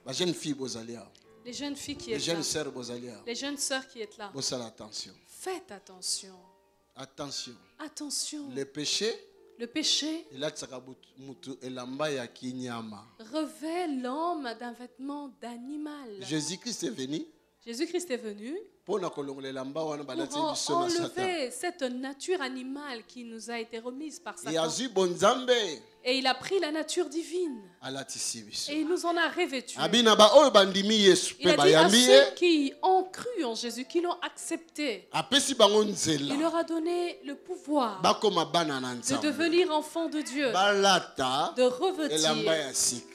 Les jeunes filles qui sont là. Les jeunes sœurs qui sont là. Faites attention. Attention. Attention. Le péché revêt l'homme d'un vêtement d'animal. Jésus-Christ est venu. Jésus-Christ est venu pour enlever cette nature animale qui nous a été remise par Satan. Et il a pris la nature divine. Et il nous en a revêtus. Il a dit à ceux qui ont cru en Jésus, qui l'ont accepté, il leur a donné le pouvoir de devenir enfants de Dieu, de revêtir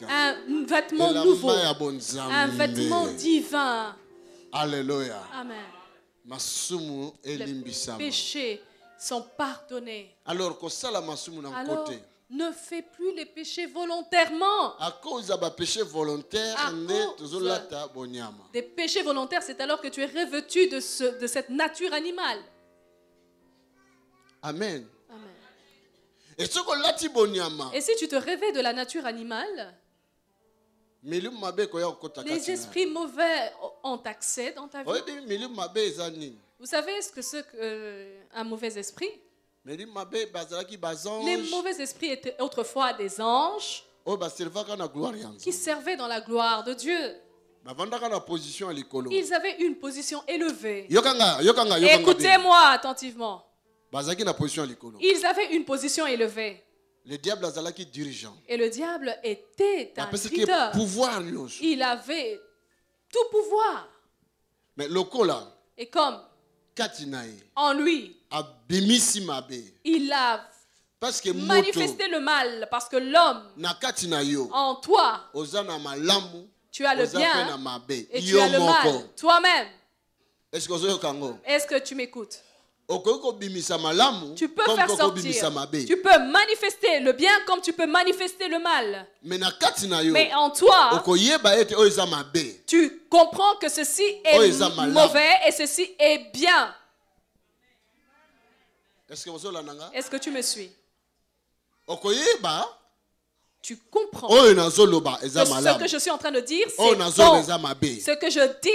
un vêtement nouveau, un vêtement divin. Alléluia. Amen. Les péchés sont pardonnés. Alors, ne fais plus les péchés volontairement. À cause des péchés volontaires, des péchés volontaires, c'est alors que tu es revêtu de cette nature animale. Amen. Amen. Et si tu te revêts de la nature animale, les esprits mauvais ont accès dans ta vie. Vous savez ce que c'est qu'un mauvais esprit? Les mauvais esprits étaient autrefois des anges qui servaient dans la gloire de Dieu. Ils avaient une position élevée. Écoutez-moi attentivement. Ils avaient une position élevée. Le diable est dirigeant. Et le diable était un leader. Il avait tout pouvoir. Mais là, et comme en lui, il a manifesté le mal, parce que l'homme en toi, tu as le bien et tu as le mal toi-même. Est-ce que tu m'écoutes? Tu peux faire sortir, tu peux manifester le bien comme tu peux manifester le mal. Mais en toi, tu comprends que ceci est mauvais et ceci est bien. Est-ce que tu me suis? Tu comprends que ce que je suis en train de dire, c'est bon. Ce que je dis,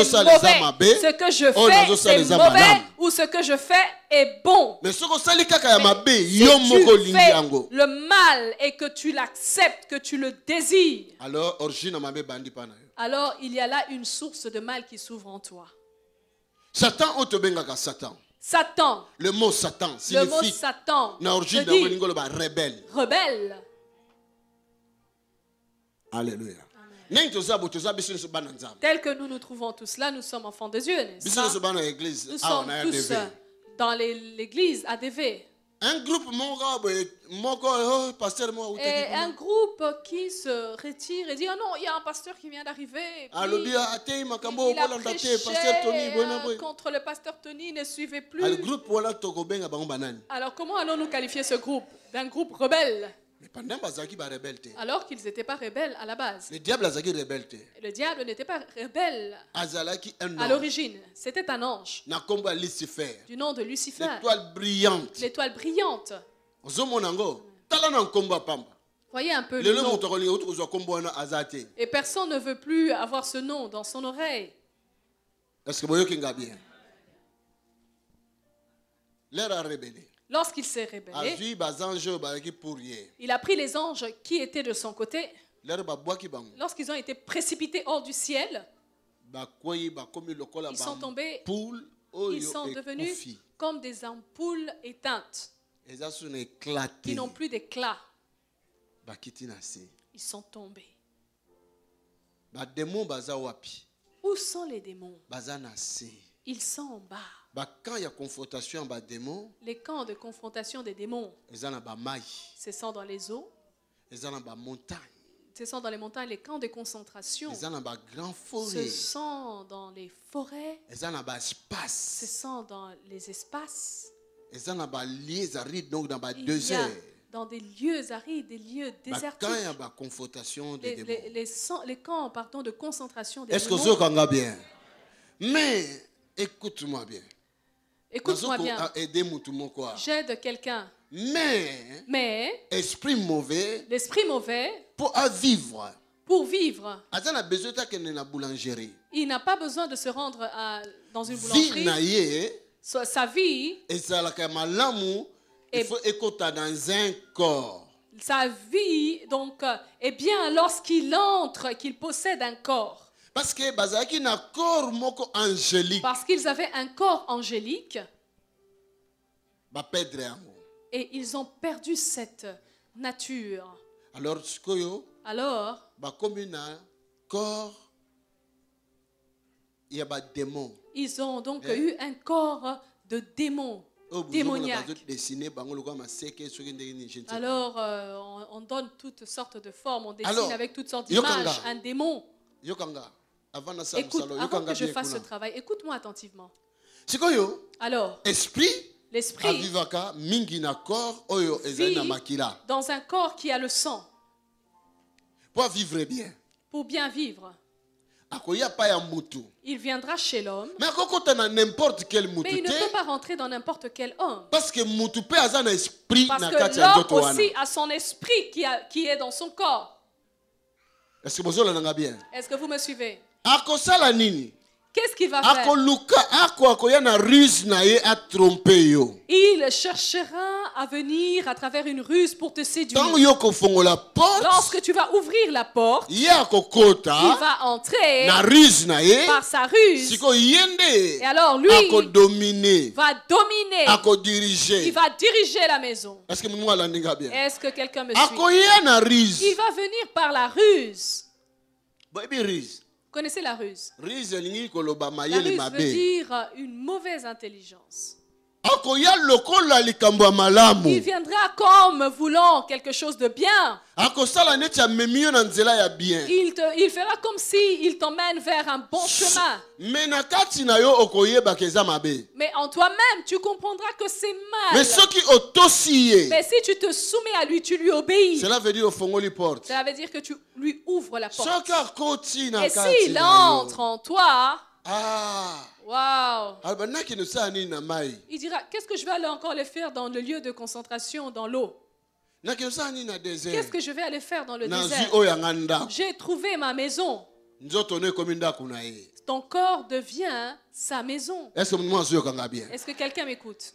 c'est mauvais. Ce que je fais, c'est mauvais. Ou ce que je fais est bon. Mais si tu fais le mal et que tu l'acceptes, que tu le désires, alors il y a là une source de mal qui s'ouvre en toi. Satan. Le mot Satan signifie rebelle. Alléluia. Tel que nous nous trouvons tous là, nous sommes enfants de Dieu. Nous sommes tous dans l'église ADV. Un groupe qui se retire et dit: oh non, il y a un pasteur qui vient d'arriver. Il a prêché contre le pasteur Tony, ne suivez plus. Alors comment allons-nous qualifier ce groupe? D'un groupe rebelle? Alors qu'ils n'étaient pas rebelles à la base. Le diable n'était pas rebelle à l'origine. C'était un ange du nom de Lucifer. L'étoile brillante. Voyez un peu le nom. Et personne ne veut plus avoir ce nom dans son oreille. Est-ce que vous voyez bien? L'air a rébellé. Lorsqu'il s'est rébellé, il a pris les anges qui étaient de son côté. Lorsqu'ils ont été précipités hors du ciel, ils sont tombés, ils sont devenus comme des ampoules éteintes qui n'ont plus d'éclat. Ils sont tombés. Où sont les démons? Ils sont en bas. Les camps de confrontation des démons, ce sont dans les eaux, ce sont dans les montagnes. Les camps de concentration, ce sont dans les forêts, ce sont dans les espaces, il y a dans des lieux arides, des lieux désertiques, les camps de concentration des démons. Est-ce que vous bien? Mais écoute-moi bien. Écoute-moi bien. J'aide quelqu'un. Mais l'esprit mauvais pour Pour vivre, il n'a pas besoin de se rendre dans une boulangerie. Sa vie est dans un corps. Sa vie donc est bien lorsqu'il entre, qu'il possède un corps. Parce qu'ils avaient un corps angélique. Et ils ont perdu cette nature. Alors, ils ont donc eu un corps de démon, démoniaque. Alors, on donne toutes sortes de formes, on dessine avec toutes sortes d'images. Un démon. Écoute, avant que je fasse ce travail, écoute-moi attentivement. Alors, l'esprit vit dans un corps qui a le sang. Pour vivre bien. Pour bien vivre. Il viendra chez l'homme. Mais il ne peut pas rentrer dans n'importe quel homme. Parce que l'homme aussi a son esprit qui est dans son corps. Est-ce que vous me suivez? Qu'est-ce qu'il va faire? Il cherchera à venir à travers une ruse pour te séduire. Lorsque tu vas ouvrir la porte, il va entrer par sa ruse. Et alors lui va dominer. Il va diriger la maison. Est-ce que quelqu'un me suit? Il va venir par la ruse. Connaissez la ruse? La ruse veut dire une mauvaise intelligence. Il viendra comme voulant quelque chose de bien. Il fera comme s'il t'emmène vers un bon chemin. Mais en toi-même, tu comprendras que c'est mal. Mais si tu te soumets à lui, tu lui obéis. Cela veut dire que tu lui ouvres la porte. Et s'il entre en toi, wow. Il dira, qu'est-ce que je vais aller encore les faire dans le lieu de concentration, dans l'eau? Qu'est-ce que je vais aller faire dans le désert? J'ai trouvé ma maison. Ton corps devient sa maison. Est-ce que quelqu'un m'écoute?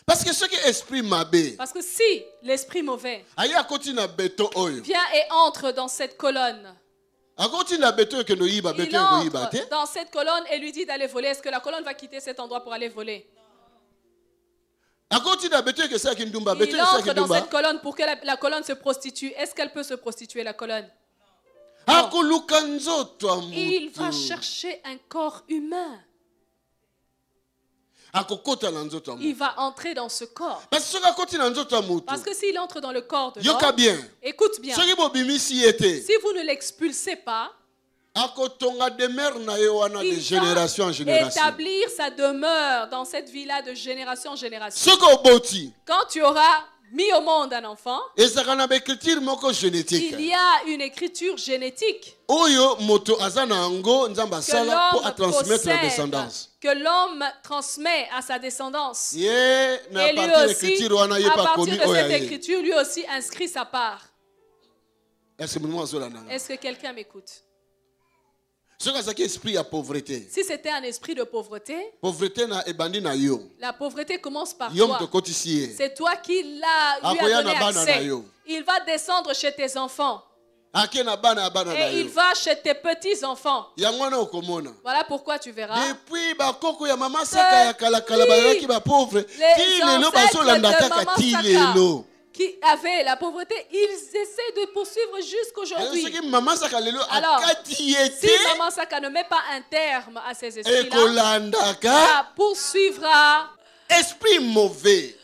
Parce que si l'esprit mauvais vient et entre dans cette colonne, il entre dans cette colonne et lui dit d'aller voler. Est-ce que la colonne va quitter cet endroit pour aller voler? Il entre dans cette colonne pour que la colonne se prostitue. Est-ce qu'elle peut se prostituer, la colonne? Non. Il va chercher un corps humain. Il va entrer dans ce corps. Parce que s'il entre dans le corps de l'homme, écoute bien, si vous ne l'expulsez pas, il va établir sa demeure dans cette vie-là de génération en génération. Quand tu auras mis au monde un enfant, il y a une écriture génétique que l'homme transmet à sa descendance. Et lui aussi, à partir de cette écriture, lui aussi inscrit sa part. Est-ce que quelqu'un m'écoute? Si c'était un esprit de pauvreté, la pauvreté commence par toi. C'est toi qui lui as donné accès. Il va descendre chez tes enfants. Et il va chez tes petits-enfants. Voilà pourquoi tu verras. Depuis les ancêtres de Maman Saka qui avaient la pauvreté, ils essaient de poursuivre jusqu'aujourd'hui. Alors, si Maman Saka ne met pas un terme à ces esprits-là, ça poursuivra. Esprit mauvais.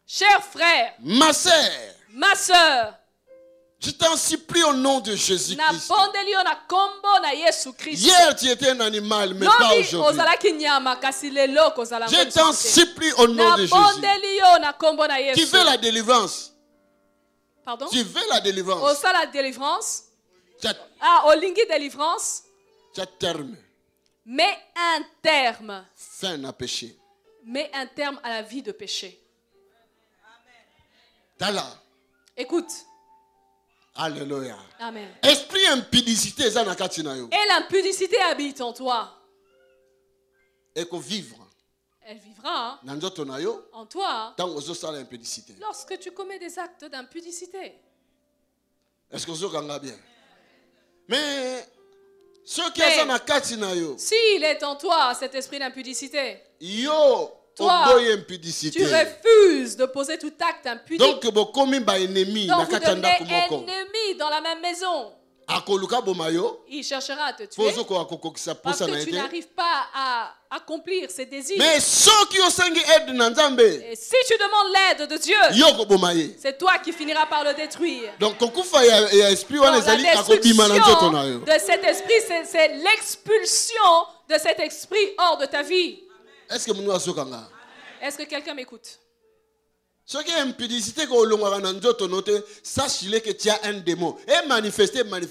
Cher frère, ma sœur, je t'en supplie au nom de Jésus-Christ. Hier tu étais un animal, mais pas aujourd'hui. Je t'en supplie au nom de Jésus. Tu veux la délivrance? Pardon? Tu veux la délivrance? La délivrance? Délivrance. Terme. Mets un terme. Fin à péché. Mets un terme à la vie de péché. Tala. Écoute. Alléluia. Amen. Esprit impudicité eza na kati na yo. Et l'impudicité habite en toi. Et qu'on vivre. Elle vivra en toi lorsque tu commets des actes d'impudicité. Est-ce que vous avez bien? Mais s'il est en toi cet esprit d'impudicité, toi, tu refuses de poser tout acte impudique. Donc vous devenez ennemis dans la même maison. Il cherchera à te tuer parce que tu n'arrives pas à accomplir ses désirs. Mais et si tu demandes l'aide de Dieu, c'est toi qui finiras par le détruire. Donc la destruction de cet esprit, c'est l'expulsion de cet esprit hors de ta vie. Est-ce que quelqu'un m'écoute? Ce qui est impudicité, sache-le que tu as un démon. Et manifester, mais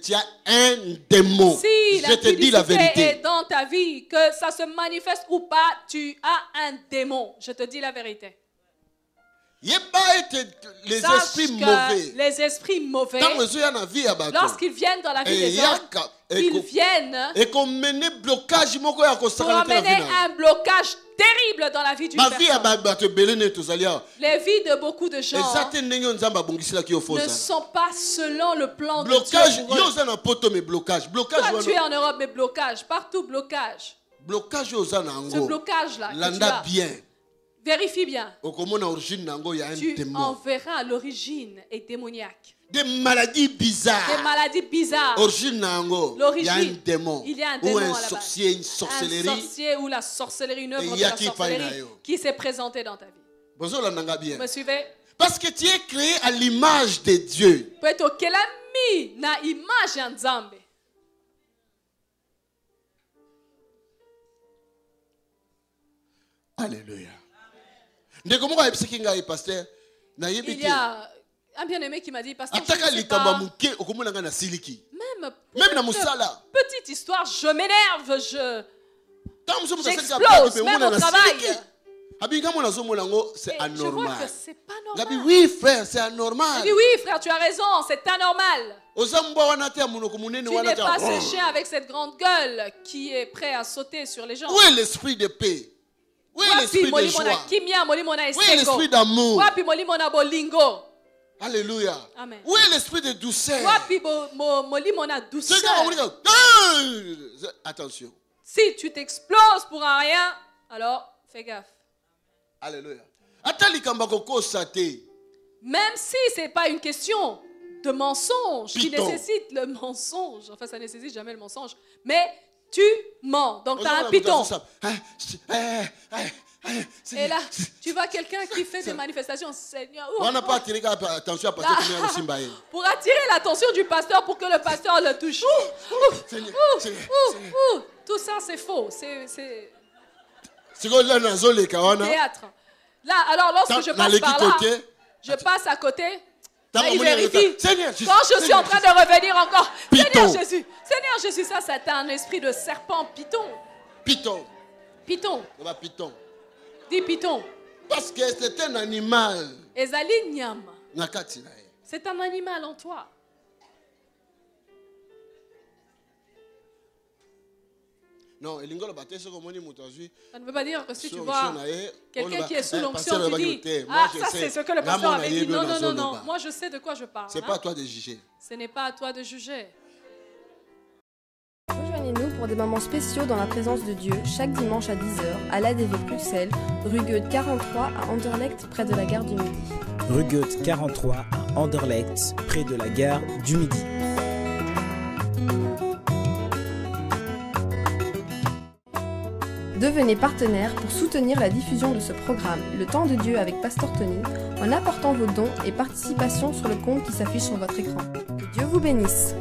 tu as un démon. Si je te dis la vérité est dans ta vie, que ça se manifeste ou pas, tu as un démon. Je te dis la vérité. Les esprits mauvais. Les esprits mauvais, lorsqu'ils viennent dans la vie des hommes, ils viennent pour amener un blocage terrible dans la vie d'une personne. Les vies de beaucoup de gens ne sont pas selon le plan de Dieu pour eux. Toi, tu es en Europe, mais blocage, partout blocage. Ce blocage-là, vérifie bien. Tu en verras l'origine est démoniaque. Des maladies bizarres. L'origine, il y a un démon. Ou un sorcier, une sorcellerie. Un sorcier ou la sorcellerie, une œuvre de la sorcellerie qui s'est présentée dans ta vie. Vous me suivez? Parce que tu es créé à l'image de Dieu. Alléluia. Il y a un bien-aimé qui m'a dit, pasteur, même petite histoire, je m'énerve, j'explose, même au travail. C'est anormal. C'est pas normal. Oui, frère, c'est anormal. Oui, frère, tu as raison, c'est anormal. Tu n'es pas ce chien avec cette grande gueule qui est prêt à sauter sur les gens. Où est l'esprit de paix? Où est l'esprit de joie? Où est l'esprit d'amour? Alléluia. Amen. Où est l'esprit de douceur? Attention. Si tu t'exploses pour un rien, alors fais gaffe. Alléluia. Même si ce n'est pas une question de mensonge qui nécessite le mensonge, enfin ça ne nécessite jamais le mensonge, mais tu mens, donc tu as un python. Et là, tu vois quelqu'un qui fait des manifestations, Seigneur. On n'a pas attiré attention à pasteur. Pour attirer l'attention du pasteur pour que le pasteur le touche. Tout ça, c'est faux. C'est théâtre. Là, alors lorsque je passe par là, je passe à côté. Là, il vérifie. Quand je suis en train de revenir encore, Seigneur Jésus, ça c'est un esprit de serpent python. Python. Dis python. Parce que c'est un animal. C'est un animal en toi. Non, ça ne veut pas dire que si tu vois quelqu'un qui est sous l'onction, tu dis, ah, ça c'est ce que le pasteur avait dit. Non. Moi je sais de quoi je parle. Ce n'est pas à toi de juger. Ce n'est pas à toi de juger. Rejoignez-nous pour des moments spéciaux dans la présence de Dieu chaque dimanche à 10h à l'ADV Bruxelles, rue Goethe 43 à Anderlecht, près de la gare du Midi. Rue Goethe 43 à Anderlecht, près de la gare du Midi. Devenez partenaire pour soutenir la diffusion de ce programme, Le Temps de Dieu avec Pasteur Tony, en apportant vos dons et participations sur le compte qui s'affiche sur votre écran. Que Dieu vous bénisse.